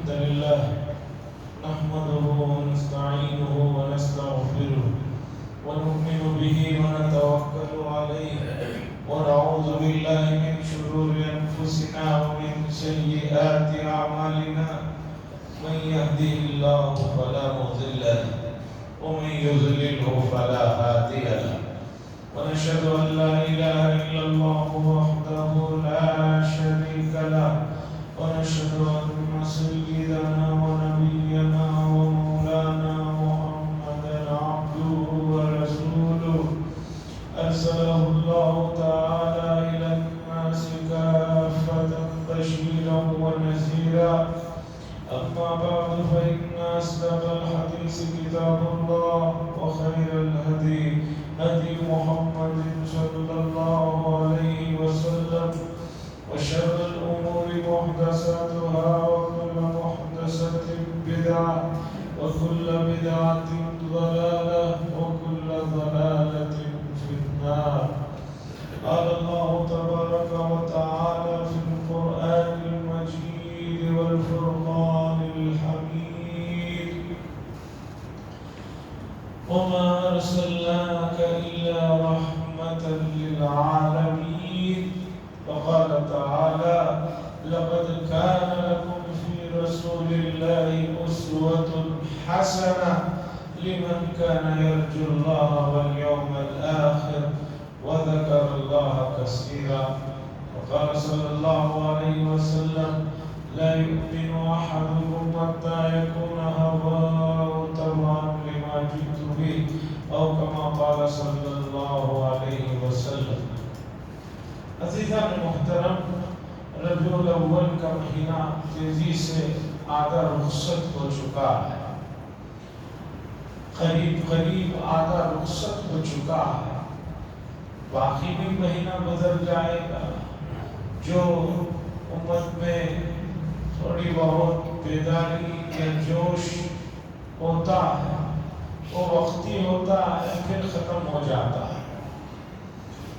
الحمد لله نحمده ونستعينه ونستغفره ونؤمن به ونتوكل عليه ونعوذ بالله من شرور أنفسنا ومن سيئات أعمالنا من يهده الله فلا مضل له ومن يضلله فلا هادي له ونشهد أن لا إله إلا الله وحده لا شريك له ونشهد أن سيدنا ونبينا ومولانا محمدا عبده ورسوله أرسله الله تعالى إلى الناس كافة بشيرا ونذيرا أما بعد فإن أصدق الحديث كتاب الله وخير الهدي هدي محمد صلى الله عليه وسلم وشر الأمور محدثاتها وكل محدثة بدعة وكل بدعة ضلالة وكل ضلالة في النار. قال الله تبارك وتعالى في القرآن المجيد والفرقان الحميد وما أرسلناك إلا رحمة للعالمين. وقال تعالى لقد كان لكم في رسول الله أسوة حسنة لمن كان يرجو الله واليوم الآخر وذكر الله كثيرا. وقال صلى الله عليه وسلم لا يؤمن أحدكم حتى يكون هواه تبعا لما جئت به أو كما قال صلى الله عليه وسلم. عزیزان محترم، ربیع الاول کا مہینہ تیزی سے آدھا رخصت ہو چکا ہے، قریب قریب آدھا رخصت ہو چکا ہے، باقی بھی مہینہ گزر جائے گا. جو امت میں تھوڑی بہت بیداری یا جوش ہوتا ہے وہ وقتی ہوتا ہے، پھر ختم ہو جاتا ہے.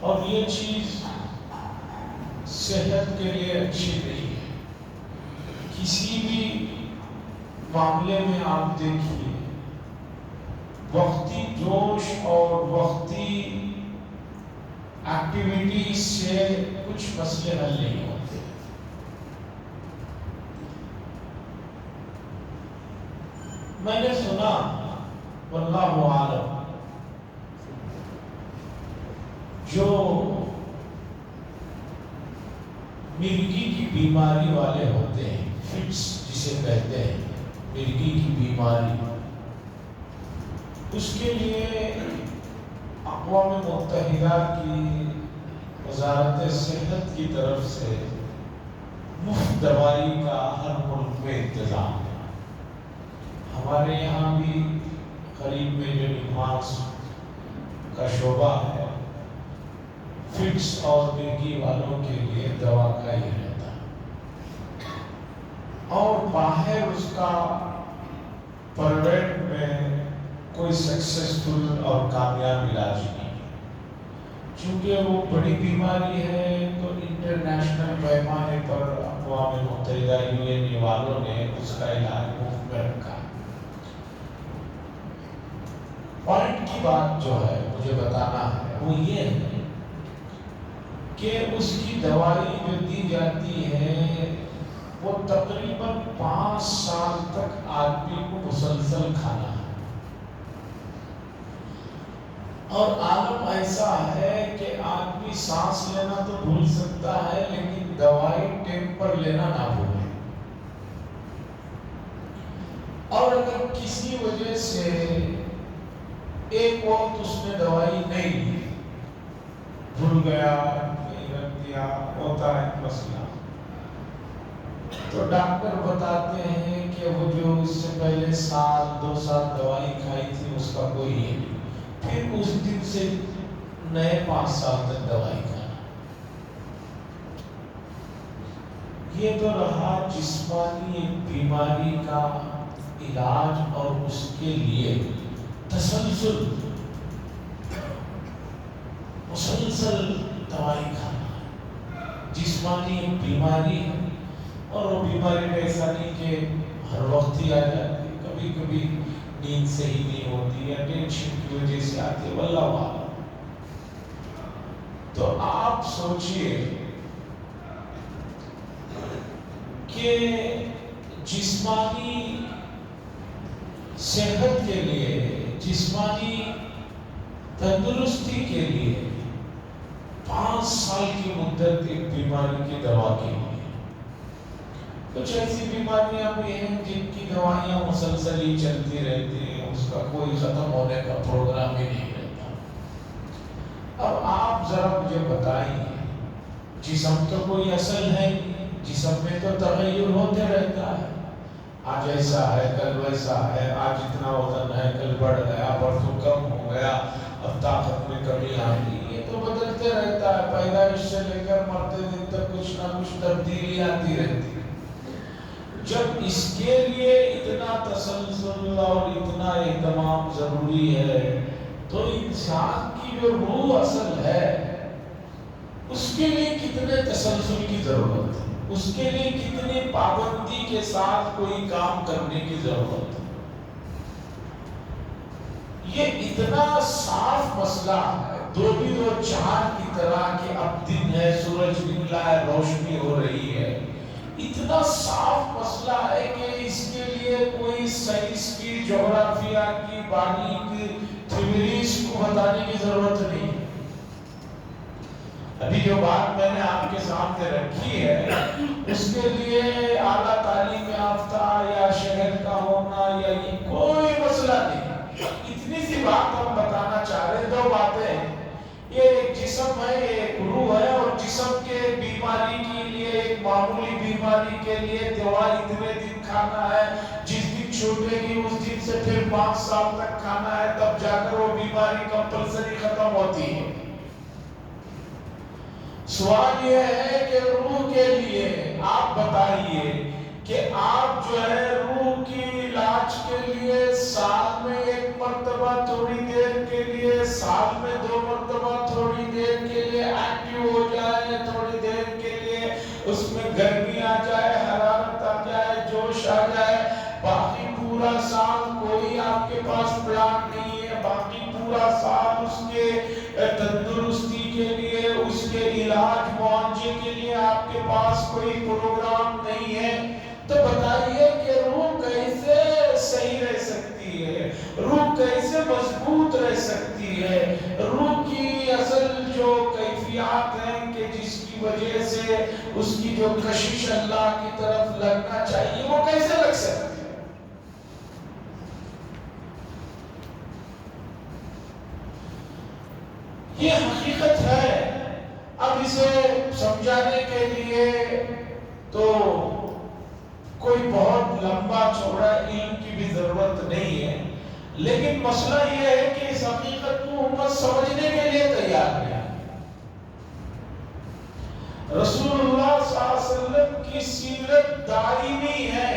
اور یہ چیز صحت کے لیے اچھی نہیں ہے. کسی بھی معاملے میں آپ دیکھیے، وقتی جوش اور وقتی ایکٹیویٹیز سے کچھ مسئلے حل نہیں ہوتے. میں نے سنا واللہ عالم، جو مرگی کی بیماری والے ہوتے ہیں، فٹس جسے کہتے ہیں، مرگی کی بیماری، اس کے لیے اقوام متحدہ کی وزارت صحت کی طرف سے مفت دوائی کا ہر ملک میں انتظام ہے. ہمارے یہاں بھی قریب میں جو نماز کا شعبہ ہے، فٹس اور مرگی والوں کے لیے دوا کا ہی رہتا ہے. اور باہر اس کا پرائیویٹ میں کوئی سکسیسفل اور کامیاب علاج نہیں، چونکہ وہ بڑی بیماری ہے. تو انٹرنیشنل پیمانے پر اقوام متحدہ UN والوں نے اس کا علاج مفت میں رکھا. پوائنٹ کی بات جو ہے مجھے بتانا ہے وہ یہ ہے کہ اس کی دوائی جو دی جاتی ہے وہ تقریباً 5 سال تک آدمی کو مسلسل کھانا ہے. اور عالم ایسا ہے کہ آدمی سانس لینا تو بھول سکتا ہے لیکن دوائی ٹائم پر لینا نہ بھولے. اور اگر کسی وجہ سے ایک وقت اس نے دوائی نہیں لی، بھول گیا، ہوتا ہے مسئلہ، تو ڈاکٹر بتاتے ہیں کہ وہ جو اس سے پہلے 1-2 سال دوائی کھائی تھی اس کا کوئی یہ نہیں، پھر اس دن سے نئے 5 سال تک دوائی کھانا. یہ تو رہا جسمانی ایک بیماری کا علاج اور اس کے لیے تسلسل، مسلسل دوائی کھانا. جسمانی ایک بیماری ہے اور وہ بیماری میں ایسا نہیں کہ ہر وقت ہی آ جاتی ہے، کبھی کبھی نیند صحیح نہیں ہوتی ہے، ٹینشن کی وجہ سے آتی ہے، واللہ اعلم۔ تو آپ سوچئے کہ جسمانی صحت کے لیے، جسمانی تندرستی کے لیے 5 سال کی مدت ایک بیماری کی دوا کے لیے۔ کچھ ایسی بیماریاں بھی ہیں جن کی دوائیاں مسلسل ہی چلتی رہتی ہیں، اس کا کوئی ختم ہونے کا پروگرام ہی نہیں رہتا۔ اب آپ ذرا مجھے بتائیں، جسم تو کوئی اصل ہے، جسم میں تو تغیر ہوتے رہتا ہے، آج ایسا ہے کل ویسا ہے، آج اتنا وزن ہے کل بڑھ گیا، پرسوں کم ہو گیا، اب طاقت میں کمی آ گئی، یہ تو بدلتے رہتا ہے، پیدائش سے لے کر مرتے دن تک کچھ نہ کچھ تبدیلی آتی رہتی ہے۔ جب اس کے لیے اتنا تسلسل اور اتنا اہتمام ضروری ہے تو انسان کی جو روح اصل ہے اس کے لیے کتنے تسلسل کی ضرورت ہے، اس کے لیے کتنی پابندی کے ساتھ کوئی کام کرنے کی ضرورت ہے۔ یہ اتنا صاف مسئلہ ہے، دو بھی دو چاند کی طرح کہ اب دن ہے، سورج نکلا ہے، روشنی ہو رہی ہے، اتنا صاف مسئلہ ہے کہ اس کے لیے کوئی سائنس کی، جغرافیہ کی، باریک تھیوریز کو بتانے کی ضرورت نہیں۔ ابھی جو بات میں نے آپ کے سامنے رکھی ہے اس کے لیے اعلیٰ تعلیم یافتہ یا شہر کا ہونا یا یہ کوئی مسئلہ نہیں۔ اتنی سی بات ہم بتانا چاہ رہے ہیں، دو باتیں ہیں، یہ ایک جسم ہے، یہ ایک روح ہے، اور جسم کے بیماری کے لیے، ایک معمولی بیماری کے لیے دوا اتنے دن کھانا ہے، جس دن چھوٹے گی اس دن سے پھر 5 سال تک کھانا ہے، تب جا کر وہ بیماری کمپلسری ختم ہوتی ہے۔ سوال یہ ہے کہ روح کے لیے آپ بتائیے کہ آپ جو ہے روح کی علاج کے لیے سال میں 1 مرتبہ تھوڑی دیر کے لیے، سال میں 2 مرتبہ تھوڑی دیر کے لیے ایکٹیو ہو جائے، تھوڑی دیر کے لیے اس میں گرمی آ جائے، حرارت آ جائے، جوش آ جائے، باقی پورا سال کوئی آپ کے پاس پلان نہیں ہے، باقی پورا سال اس کے تندرستی کے لیے، اس کے علاج معالجے کے لیے آپ کے پاس کوئی پروگرام نہیں ہے، تو بتائیے کہ روح کیسے صحیح رہ سکتی ہے، روح کیسے مضبوط رہ سکتی ہے، روح کی اصل جو کیفیات ہیں کہ جس کی وجہ سے اس کی جو کشش اللہ کی طرف لگنا چاہیے وہ کیسے لگ سکتی ہے؟ یہ حقیقت ہے۔ اب اسے سمجھانے کے لیے تو کوئی بہت لمبا چوڑا علم کی بھی ضرورت نہیں ہے، لیکن مسئلہ یہ ہے کہ اس حقیقت کو امت سمجھنے کے لیے تیار ہے۔ رسول اللہ صلی اللہ علیہ وسلم کی سیرت دائمی ہے،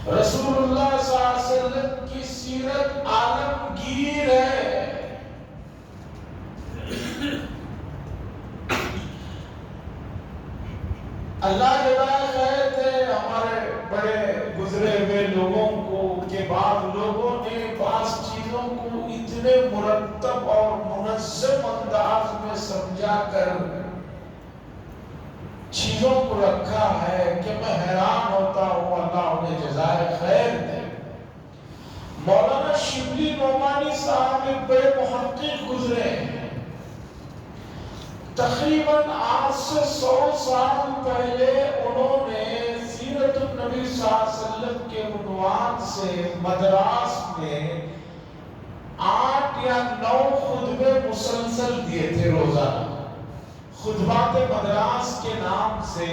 رسول اللہ صلی اللہ علیہ وسلم کی سیرت عالمگیر ہے۔ اللہ جزائے خیر تھے ہمارے بڑے گزرے ہوئے لوگوں کو کے بعد لوگوں نے بعض چیزوں کو اتنے مرتب اور منظم انداز میں سمجھا کر چیزوں کو رکھا ہے کہ میں حیران ہوتا ہوں، اللہ انہیں جزائے خیر دے۔ مولانا شبلی نعمانی صاحب ایک بڑے محقق گزرے ہیں، تقریباً آج سے 100 سال پہلے انہوں نے سیرت النبی صلی اللہ علیہ وسلم کے عنوان سے مدراس میں 8 یا 9 خطبے مسلسل دیے تھے روزانہ۔ خطبات مدراس کے نام سے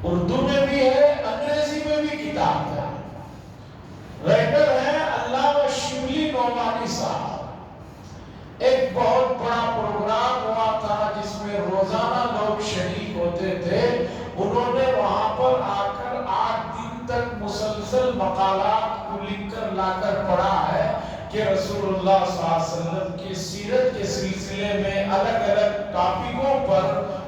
اردو میں بھی ہے، انگریزی میں بھی کتاب ہے، رائٹر ہیں علامہ شبلی نعمانی صاحب۔ ایک بہت بڑا پروگرام ہوا تھا جس میں روزانہ لوگ شریک ہوتے تھے، انہوں نے وہاں پر آ کر 8 دن تک مسلسل مقالات کو لکھ کر لا کر پڑھا ہے کہ رسول اللہ صلی اللہ علیہ وسلم کی سیرت کے سلسلے میں الگ الگ ٹاپکوں پر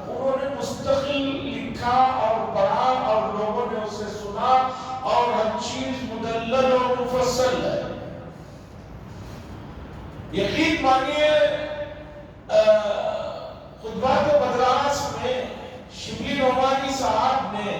انہوں نے مستقل لکھا اور پڑھا اور لوگوں نے اسے سنا واضحہ اور ہر چیز مدلل اور مفصل ہے۔ یقین مانیے خطبات مدراس میں شبلی نعمانی صاحب نے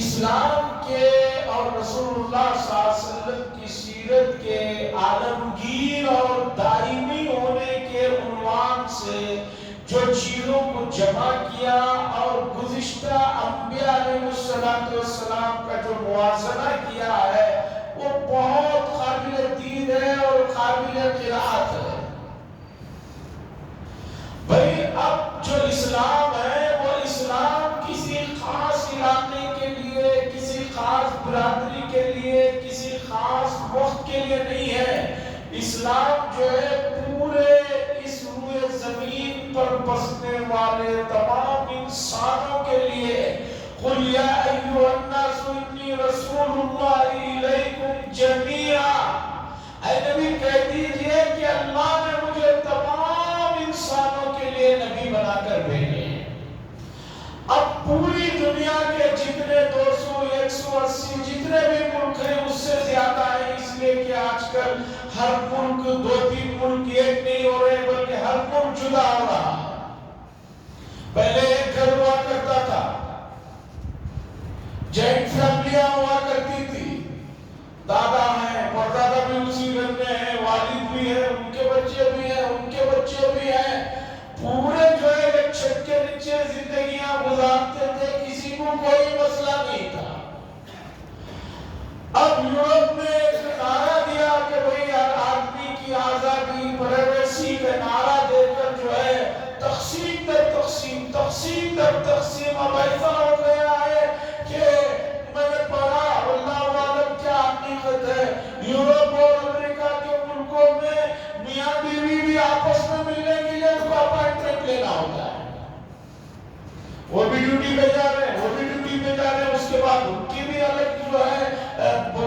اسلام کے اور رسول اللہ صلی اللہ علیہ وسلم کی سیرت کے عالمگیر اور دائمی ہونے کے عنوان سے جو چیزوں کو جمع کیا اور گزشتہ انبیاء علیہ السلام کا جو موازنہ کیا ہے وہ بہت قابل دید ہے اور قابل قرأت ہے۔ بھئی اب جو اسلام ہے وہ اسلام کسی خاص علاقے کے لیے، کسی خاص برادری کے لیے، کسی خاص وقت کے لیے نہیں ہے۔ اسلام جو ہے پورے اس روئے زمین پر بسنے والے تمام انسانوں کے لیے۔ قُلْ يَا أَيُّهَا النَّاسُ إِنِّي رَسُولُ اللَّهِ إِلَيْكُمْ جَمِيعًا، اے نبی کہہ دیجئے کہ اللہ نے مجھے تمام انسانوں کے لیے نبی بنا کر بھیجے۔ اب پوری دنیا کے جتنے 200 180 جتنے بھی ملک ہیں اس سے زیادہ ہیں، اس لیے کہ آج کل ہر ملک 2-3 ملک ایک نہیں ہو رہے بلکہ ہر ملک جدا ہو رہا۔ پہلے ایک گھر ہوا کرتا تھا، جوائنٹ فیملیاں ہوا کرتی تھی، دادا ہیں پردادا بھی اسی گھر میں ہیں، والد بھی ہیں، ان کے بچے بھی ہیں، ان کے بچے بھی ہیں، پورے جو ہے ایک چھت کے نیچے زندگیاں گزارتے تھے، کسی کو کوئی مسئلہ نہیں تھا۔ اب یورپ میں ایک نعرہ دیا کہ بھئی ہر آدمی کی آزادی، پرائیویسی کا نعرہ دے کر جو ہے تقسیم در تقسیم، تقسیم در تقسیم، اب ایسا ہو گیا ہے کہ میں نے پڑھا اللہ عالم کیا حقیقت ہے، یورپ اور امریکہ کے ملکوں میں میاں بیوی بھی آپس میں ملنے کے لیے ان کو اپائنٹمنٹ لینا ہوتا ہے۔ وہ بھی ڈیوٹی پہ جا رہے ہیں، وہ بھی ڈیوٹی پہ جا رہے ہیں، اس کے بعد ان کی بھی الگ جو ہے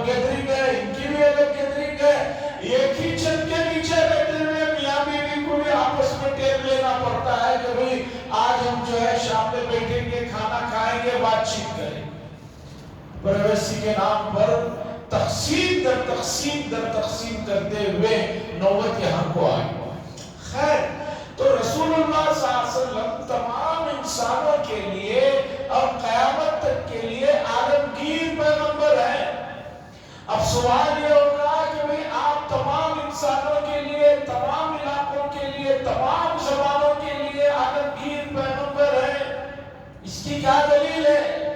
گیدرنگ ہے، ان کی بھی الگ گیدرنگ ہے۔ ایک ہی چھت کے نیچے رہتے ہوئے میاں بیوی کو بھی آپس میں ٹیم لینا پڑتا ہے کہ بھئی آج ہم جو ہے شام میں بیٹھیں گے، کھانا کھائیں گے، بات چیت کریں گے۔ پرائیویسی کے نام پر تقسیم در تقسیم در تقسیم کرتے ہوئے نوبت یہاں کو آئی۔ خیر، تو رسول اللہ صلی اللہ علیہ وسلم تمام انسانوں کے لیے اور قیامت تک کے لیے عالمگیر پیغمبر ہیں۔ اب سوال یہ ہوگا کہ بھئی آپ تمام انسانوں کے لیے، تمام علاقوں کے لیے، تمام زبانوں کے لیے عالمگیر پیغمبر ہیں، اس کی کیا دلیل ہے؟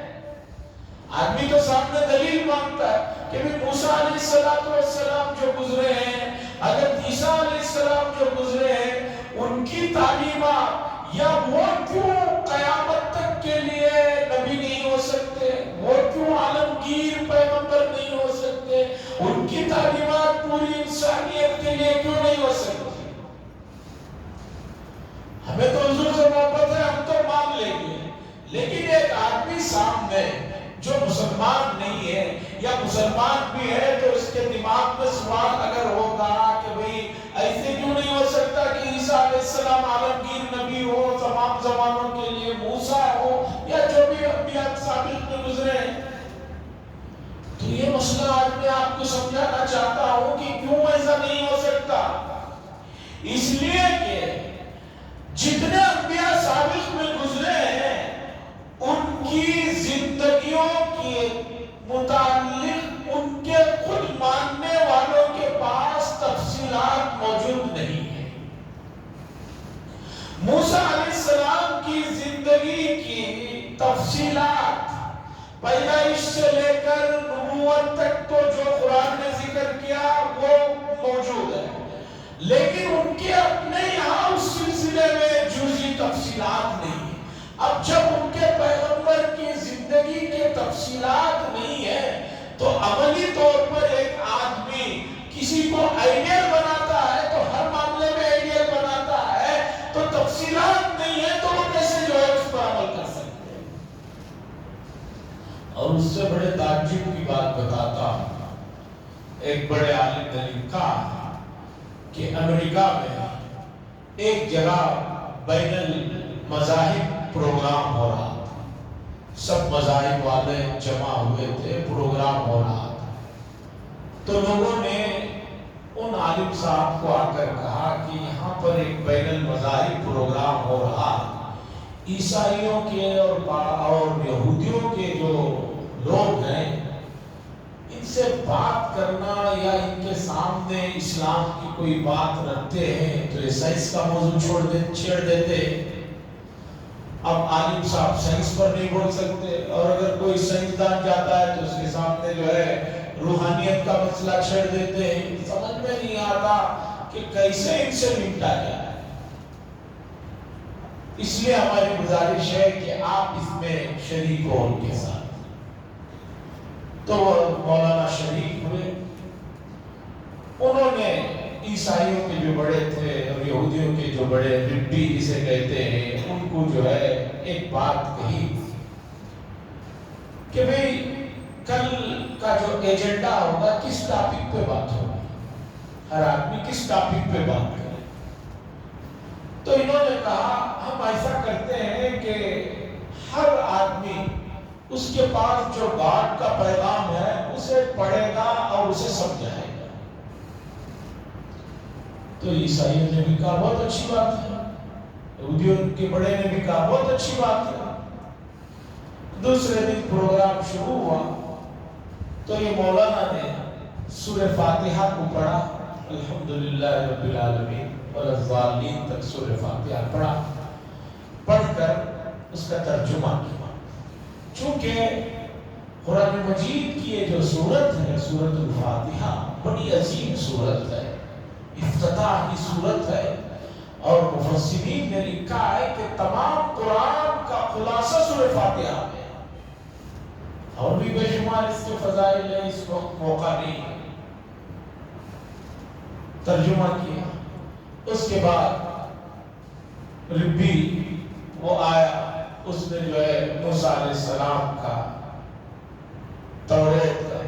آدمی تو سامنے دلیل مانگتا ہے کہ بھی موسیٰ علیہ السلام جو گزرے ہیں، حضرت عیسیٰ علیہ السلام جو گزرے ہیں، ان کی تعلیمات یا وہ کیوں قیامت تک کے لیے نبی نہیں ہو سکتے، وہ کیوں عالمگیر پیغمبر نہیں ہو سکتے، ان کی تعلیمات پوری انسانیت کے لیے کیوں نہیں ہو سکتی؟ ہمیں تو حضور سے محبت ہے، ہم تو مان لیں گے، لیکن ایک آدمی سامنے جو مسلمان نہیں ہے یا مسلمان بھی ہے تو اس کے دماغ میں سوال اگر ہوگا کہ بھئی ایسے کیوں نہیں ہو سکتا کہ عیسیٰ علیہ السلام عالمگیر نبی ہو، تمام زمانوں کے لیے موسیٰ ہو یا جو بھی انبیاء سابق میں گزرے ہیں، تو یہ مسئلہ آج میں آپ کو سمجھانا چاہتا ہوں کہ کیوں ایسا نہیں ہو سکتا۔ اس لیے کہ جتنے انبیاء سابق میں گزرے ہیں ان کی زندگیوں کے متعلق ان کے خود ماننے والوں کے پاس تفصیلات موجود نہیں ہیں۔ موسیٰ علیہ السلام کی زندگی کی تفصیلات پیدائش سے لے کر نبوت تک تو جو قرآن نے ذکر کیا وہ موجود ہے، لیکن ان کے اپنے یہاں اس سلسلے میں جزئی تفصیلات نہیں ہیں۔ اب جب ان کے پیغمبر کی زندگی کے تفصیلات نہیں ہیں تو عملی طور پر ایک آدمی کسی کو آئیڈیل بناتا ہے تو ہر معاملے میں آئیڈیل بناتا ہے، تو تفصیلات نہیں ہے تو وہ کیسے جو ہے اس پر عمل کر سکتے ہیں؟ اور اس سے بڑے تعجب کی بات بتاتا ہوں، ایک بڑے عالم نے لکھا کہ امریکہ میں ایک جگہ بین المذاہب پروگرام ہو رہا تھا، سب مذاہب والے جمع ہوئے تھے، پروگرام ہو رہا تھا، تو لوگوں نے ان عالم صاحب کو آ کر کہا کہ یہاں پر ایک بین المذاہب پروگرام ہو رہا ہے، عیسائیوں کے اور یہودیوں کے جو لوگ ہیں ان سے بات کرنا یا ان کے سامنے اسلام کی کوئی بات رکھتے ہیں تو یہ سائنس کا موضوع چھیڑ دیتے ہیں۔ اب عالم صاحب سائنس پر نہیں بول سکتے، اور اگر کوئی سائنسدان جاتا ہے تو اس کے سامنے جو ہے روحانیت کا مسئلہ چھیڑ دیتے ہیں۔ سمجھ میں نہیں آتا کہ کیسے ان سے نمٹا جائے۔ اس لیے ہماری گزارش ہے کہ آپ اس میں شریک ہو ان کے ساتھ۔ تو مولانا شریک ہوئے، انہوں نے عیسائیوں کے جو بڑے تھے اور یہودیوں کے جو بڑے ربی جسے کہتے ہیں ان کو جو ہے ایک بات کہی کہ بھئی کل کا جو ایجنڈا ہوگا کس ٹاپک پہ بات ہوگی، ہر آدمی کس ٹاپک پہ بات کرے۔ تو انہوں نے کہا ہم ایسا کرتے ہیں کہ ہر آدمی اس کے پاس جو گاڈ کا پیغام ہے اسے پڑھے گا اور اسے سمجھائے گا۔ تو عیسائیوں نے بھی کہا بہت اچھی بات ہے، یہودیوں کے بڑے نے بھی کہا بہت اچھی بات ہے۔ دوسرے دن پروگرام شروع ہوا تو یہ مولانا نے سورہ فاتحہ کو پڑھا، الحمدللہ رب العالمین والضالین تک سورہ فاتحہ پڑھا، پڑھ کر اس کا ترجمہ کیا۔ چونکہ قرآن مجید کی یہ جو سورت ہے سورۃ الفاتحہ بڑی عظیم سورت ہے، افتتاحی سورت ہے، اور مفسرین نے لکھا ہے کہ تمام قرآن کا خلاصہ سورہ فاتحہ ہے، اور بھی بے شمار اس کے فضائل ہیں، اس وقت موقع نہیں ہے۔ ترجمہ کیا، اس کے بعد ربی وہ آیا، اس نے جو ہے موسیٰ علیہ السلام کا توریت کا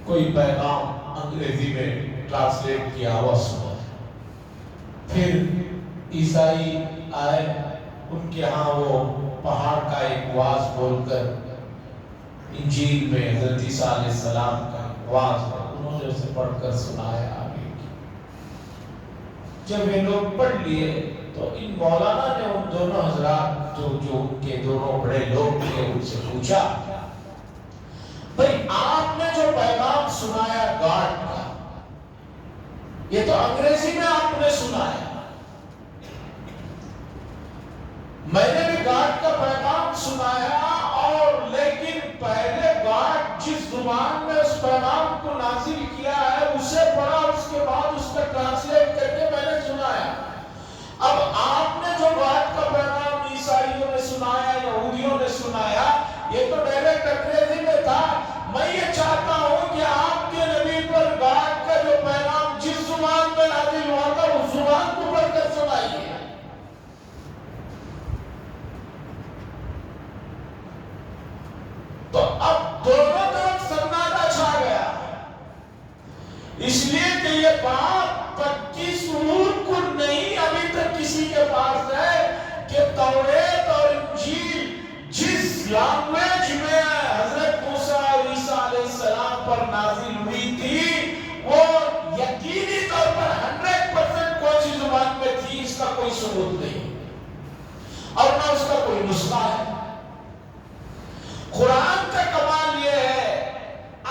کوئی پیغام انگریزی میں ٹرانسلیٹ کیا ہوا سنا۔ پھر عیسائی آئے، ان کے ہاں وہ پہاڑ کا ایک واعظ بول کر انجیل میں حضرت عیسیٰ علیہ السلام کا ایک واعظ ہے، انہوں نے اسے پڑھ کر سنایا آگے۔ جب یہ لوگ پڑھ لیے تو ان مولانا نے ان دونوں حضرات جو ان کے دونوں بڑے لوگ تھے ان سے پوچھا بھئی آپ نے جو پیغام سنایا گاڈ کا، یہ تو انگریزی میں آپ نے سنایا، میں نے بھی گاڈ کا پیغام سنایا، اور لیکن پہلے گاڈ جس زبان میں اس پیغام کو نازل کیا ہے اسے پڑھا، اس کے بعد اس کا ٹرانسلیٹ کر کے میں نے سنایا۔ اب آپ نے جو گاڈ کا پیغام عیسائیوں نے سنایا، یہودیوں نے سنایا، یہ تو ڈائریکٹ انگریزی میں تھا، میں یہ چاہتا ہوں کہ آپ کے نبی پر گاڈ کا جو پیغام جس زبان میں نازل ہوا تھا اس زبان کو پڑھ کر سنائیے۔ تو اب دونوں طرف سناٹا چھا گیا، اس لیے کہ یہ بات 25 امور کو نہیں ابھی تک کسی کے پاس ہے کہ توریت اور انجیل جس لینگویج میں حضرت موسیٰ اور عیسیٰ علیہ السلام پر نازل ہوئی تھی وہ یقینی طور پر 100% کون سی زبان میں تھی اس کا کوئی ثبوت نہیں، اور نہ اس کا کوئی نسخہ ہے۔ قرآن کا کمال یہ ہے،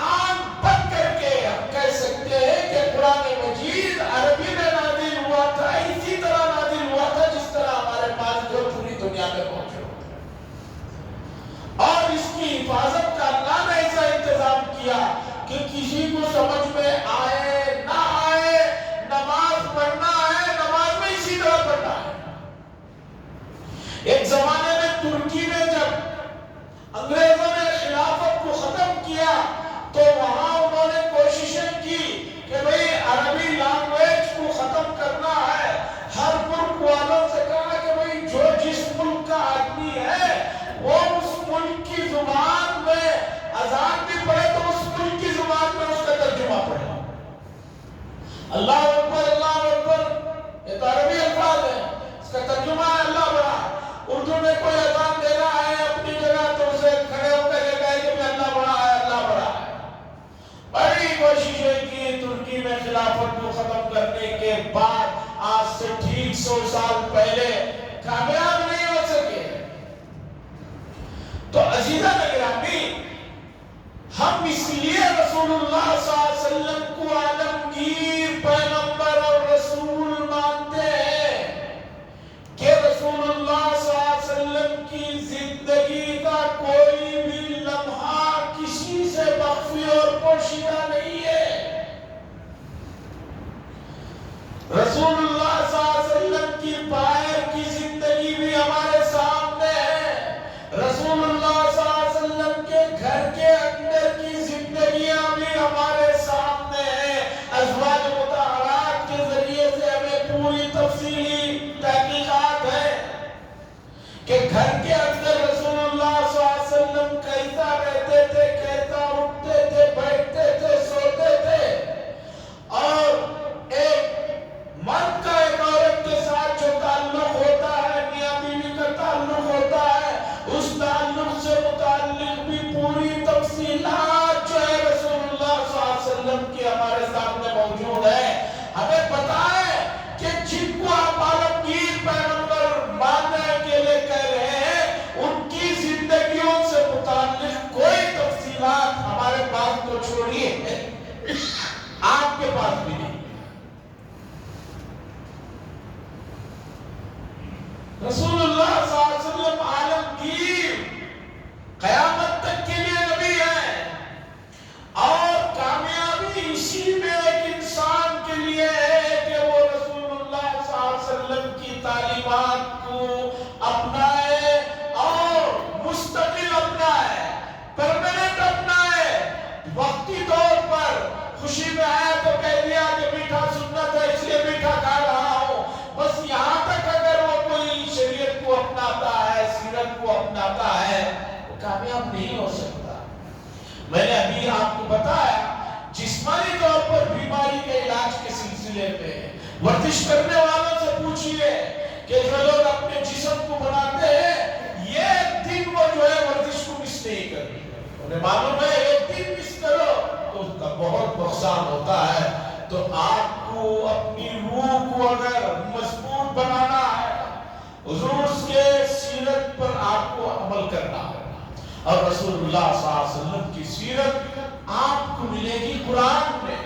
آنکھ بند کر کے ہم کہہ سکتے ہیں کہ قرآن مجید عربی میں نازل ہوا تھا، اسی طرح نازل ہوا تھا جس طرح ہمارے پاس جو پوری دنیا میں پہنچے ہوتے ہیں، اور اس کے بعد آج سے ٹھیک 100 سال پہلے کامیاب نہیں ہو سکے. تو عزیزان گرامی، ہم اس لیے رسول اللہ صلی اللہ علیہ وسلم کو عالمگیر پیغمبر اور رسول مانتے ہیں کہ رسول اللہ صلی اللہ علیہ وسلم کی زندگی کا کوئی بھی لمحہ کسی سے مخفی اور پوشیدہ نہیں ہے. رسول اللہ صلی اللہ علیہ وسلم کی باہر کی زندگی بھی ہمارے سامنے ہے. رسول اللہ صلی اللہ علیہ وسلم کے گھر کے اندر کی زندگیاں بھی ہمارے سامنے ہیں. ازواج مطہرات کے ذریعے سے ہمیں پوری تفصیلی تحقیقات ہے کہ گھر کے اندر رسول اللہ صلی اللہ علیہ وسلم کیسا رہتے تھے، کیسا اٹھتے تھے، بیٹھتے تھے، سوتے تھے. اور ایک مرد کا ایک عورت کے ساتھ جو تعلق ہوتا ہے، میاں بیوی کا تعلق ہوتا ہے، اس تعلق سے متعلق بھی پوری تفصیلات جو ہے رسول اللہ صلی اللہ علیہ وسلم کی ہمارے سامنے موجود ہے. ہمیں پتا ہے کہ جن کو آپ عالمگیر پیغمبر ماننے کے لیے کہہ رہے ہیں، ان کی زندگیوں سے متعلق کوئی تفصیلات ہمارے پاس تو چھوڑیے آپ کے پاس بھی نہیں. رسول اللہ صلی اللہ علیہ وسلم عالمگیر قیامت تک کے لیے نبی ہے، اور کامیابی اسی میں ایک انسان کے لیے ہے کہ وہ رسول اللہ صلی اللہ علیہ وسلم کی تعلیمات کو اپنائے اور مستقل اپنائے، پرماننٹ اپنائے. وقتی طور پر خوشی میں آیا تو کہہ دیا کہ میٹھا سنت ہے اس لیے میٹھا کھا رہا ہوں، بس یہاں تک. اگر وہ کوئی شریعت کو اپناتا ہے، سیرت کو اپناتا ہے، وہ کامیاب نہیں ہو سکتا. میں نے ابھی آپ کو بتایا جسمانی طور پر بیماری کے علاج کے سلسلے میں ورزش کرنے والوں سے پوچھئے کہ جو لوگ اپنے جسم کو بناتے ہیں، یہ دن وہ جو ہے ورزش کو مس نہیں کرتے. انہیں معلوم ہے ایک دن مس کرو تو اس کا بہت نقصان ہوتا ہے. تو آپ کو اپنی روح کو اگر مضبوط بنانا ہے، حضور کے سیرت پر آپ کو عمل کرنا ہے. اور رسول اللہ صلی اللہ علیہ وسلم کی سیرت آپ کو ملے گی قرآن میں،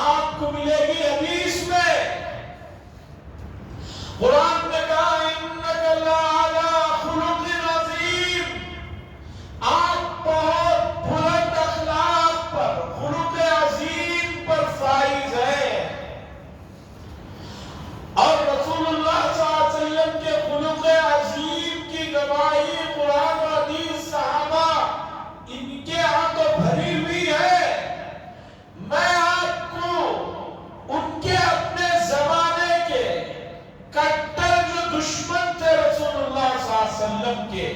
آپ کو ملے گی حدیث میں. قرآن نے کہا اِنَّكَ لَعَلَىٰ خُلُقٍ عَظِيمٍ، آپ بہت بلند اخلاق پر، خلق عظیم پر فائز ہے. اور رسول اللہ صلی اللہ علیہ وسلم کے خلق عظیم کی گواہی قرآن و حدیث صحابہ ان کے ہاں تو بھری ہوئی ہے. میں آپ کو ان کے اپنے زمانے کے کٹر جو دشمن تھے رسول اللہ صلی اللہ علیہ وسلم کے،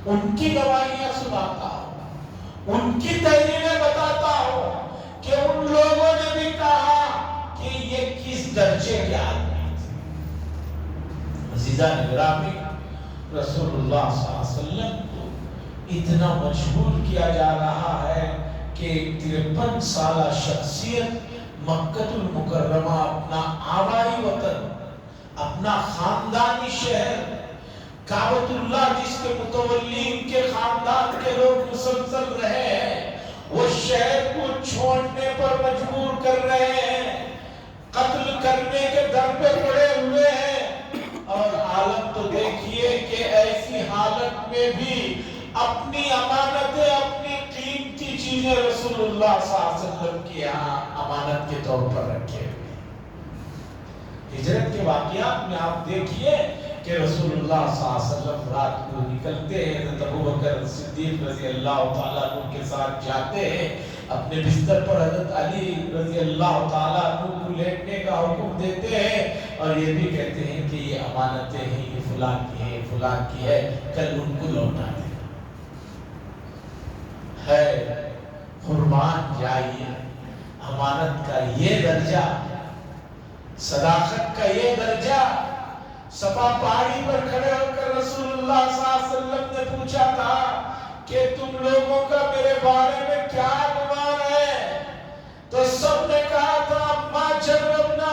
ان کی گواہیاں سناتا ہوں، ان کی تحریریں بتاتا ہوں کہ ان لوگوں نے بھی کہا کہ یہ کس درجے کے آدمی تھے. عزیزان گرامی، رسول اللہ صلی اللہ علیہ وسلم کو اتنا مشہور کیا جا رہا ہے کہ 53 سالہ شخصیت مکہ المکرمہ، اپنا آبائی وطن، اپنا خاندانی شہر، کعبۃ اللہ جس کے متولی ان کے خاندان کے لوگ مسلسل رہے ہیں، وہ شہر کو چھوڑنے پر مجبور کر رہے ہیں، قتل کرنے کے در پہ پڑے ہوئے ہیں. اور حالت تو دیکھیے کہ ایسی حالت میں بھی اپنی امانتیں، اپنی قیمتی چیزیں رسول اللہ صلی اللہ علیہ وسلم کی یہاں امانت کے طور پر رکھے ہوئے. ہجرت کے واقعات میں آپ دیکھیے کہ رسول اللہ صلی اللہ علیہ وسلم رات کو نکلتے ہیں، حضرت ابوبکر صدیق رضی اللہ تعالیٰ عنہ کے ساتھ جاتے ہیں، اپنے بستر پر حضرت علی رضی اللہ تعالیٰ عنہ کو لیٹنے کا حکم دیتے ہیں، اور یہ بھی کہتے ہیں کہ یہ امانتیں ہیں، یہ فلاں کی ہے، فلاں کی ہے، کل ان کو لوٹا دیں. ہے قربان جائیے امانت کا یہ درجہ، صداقت کا یہ درجہ. صفا پہاڑی پر کھڑے ہو کر رسول اللہ صلی اللہ علیہ وسلم نے پوچھا تھا کہ تم لوگوں کا میرے بارے میں کیا گمان ہے؟ تو سب نے کہا تھا ما جربنا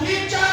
3-4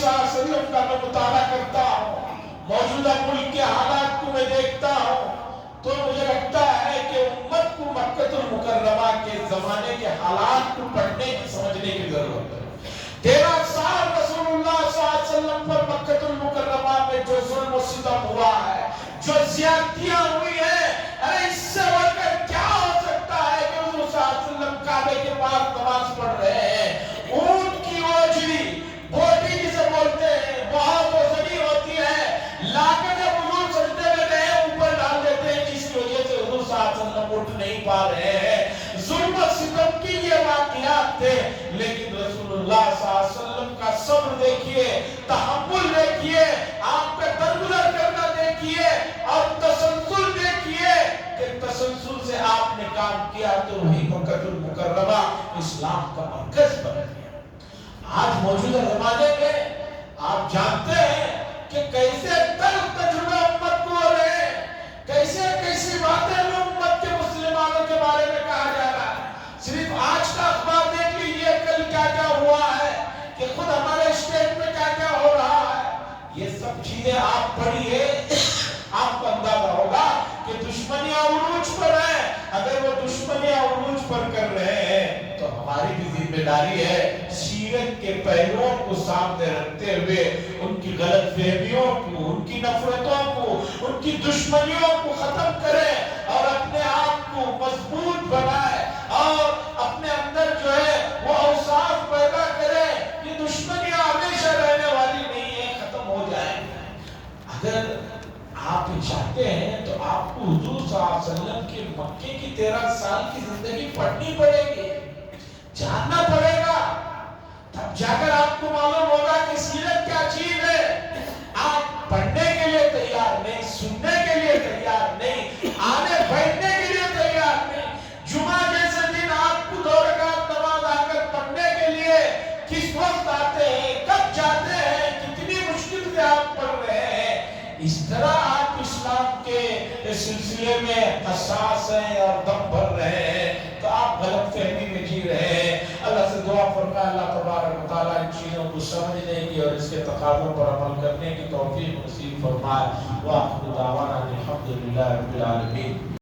صلی اللہ علیہ وسلم کا میں مطالعہ کرتا ہوں، موجودہ ملک کے حالات کو میں دیکھتا ہوں، تو مجھے لگتا ہے کہ امت کو مکہ المکرمہ کے زمانے کے حالات کو پڑھنے کی سمجھنے کی ضرورت ہے۔ 13 سال رسول اللہ صلی اللہ علیہ وسلم پر مکہ المکرمہ میں جو ظلم و ستم ہوا ہے، جو زیادتیاں ہوئی ہیں، ارے اس سے بڑھ کر کیا ہو سکتا ہے کہ حضور صلی اللہ علیہ وسلم کعبے کے پاس نماز پڑھ رہے ہیں، اونٹ کی اوجری بوٹی جسے بولتے ہیں بہت وزنی ہوتی ہے، لا کر جب حضور سجدے میں گئے اوپر ڈال دیتے ہیں، جس کی وجہ سے حضور صلی اللہ علیہ وسلم اٹھ نہیں پا رہے ہیں۔ ظلم و ستم کی یہ واقعات تھے، لیکن رسول اللہ صلی اللہ علیہ وسلم کا صبر دیکھیے، تحمل دیکھیے، آپ کا درگزر کرنا دیکھیے، اور تسلسل دیکھیے کہ تسلسل سے آپ نے کام کیا تو وہی مکہ المکرمہ اسلام کا مرکز بن گیا۔ آج موجودہ زمانے میں آپ جانتے ہیں کہ کیسے تلخ تجربے امت کو ہو رہے ہیں، کیسی باتیں امت کے مسلمانوں کے بارے میں کہا جا رہا ہے۔ صرف آج کا اخبار دیکھ لیجیے کل کیا کیا ہوا ہے، کہ خود ہمارے اسٹیٹ میں کیا کیا ہو رہا ہے۔ یہ سب چیزیں آپ پڑھیے، آپ کو اندازہ ہوگا کہ دشمنیاں عروج پر ہیں۔ اگر وہ دشمنیاں عروج پر کر رہے ہیں تو ہماری بھی ذمہ داری ہے سیرت کے پہلوؤں کو سامنے رکھتے ہوئے ان کی غلط فہمیوں کو، ان کی نفرتوں کو، ان کی دشمنیوں کو ختم کریں اور اپنے آپ کو مضبوط بنائیں اور اپنے اندر جو ہے وہ اوصاف پیدا کریں۔ یہ دشمنیاں ہمیشہ رہنے والی نہیں ہے، ختم ہو جائیں۔ اگر آپ چاہتے ہیں تو آپ کو حضور صلی اللہ علیہ وسلم کے مکے کی 13 سال کی زندگی پڑھنی پڑے گی، جاننا پڑے گا، تب جا کر آپ کو معلوم ہوگا کہ سیرت کیا چیز ہے۔ آپ پڑھنے کے لیے تیار نہیں، سننے کے لیے تیار نہیں، آنے بیٹھنے کے لیے تیار نہیں۔ جمعہ جیسے دن آپ کو 2 رکعت نماز آ کر پڑھنے کے لیے کس وقت آتے ہیں، کب جاتے ہیں، کتنی مشکل سے آپ پڑھ رہے ہیں۔ اس طرح آپ اسلام کے سلسلے میں حساس ہیں اور دم بھر رہے ہیں تو آپ غلط فہمی میں جی رہے ہیں۔ اللہ سے دعا فرمائے اللہ تبارک و تعالیٰ ان چیزوں کو سمجھنے کی اور اس کے تقاضوں پر عمل کرنے کی توفیق نصیب فرمائے۔ وآخر دعوانا الحمدللہ رب العالمین۔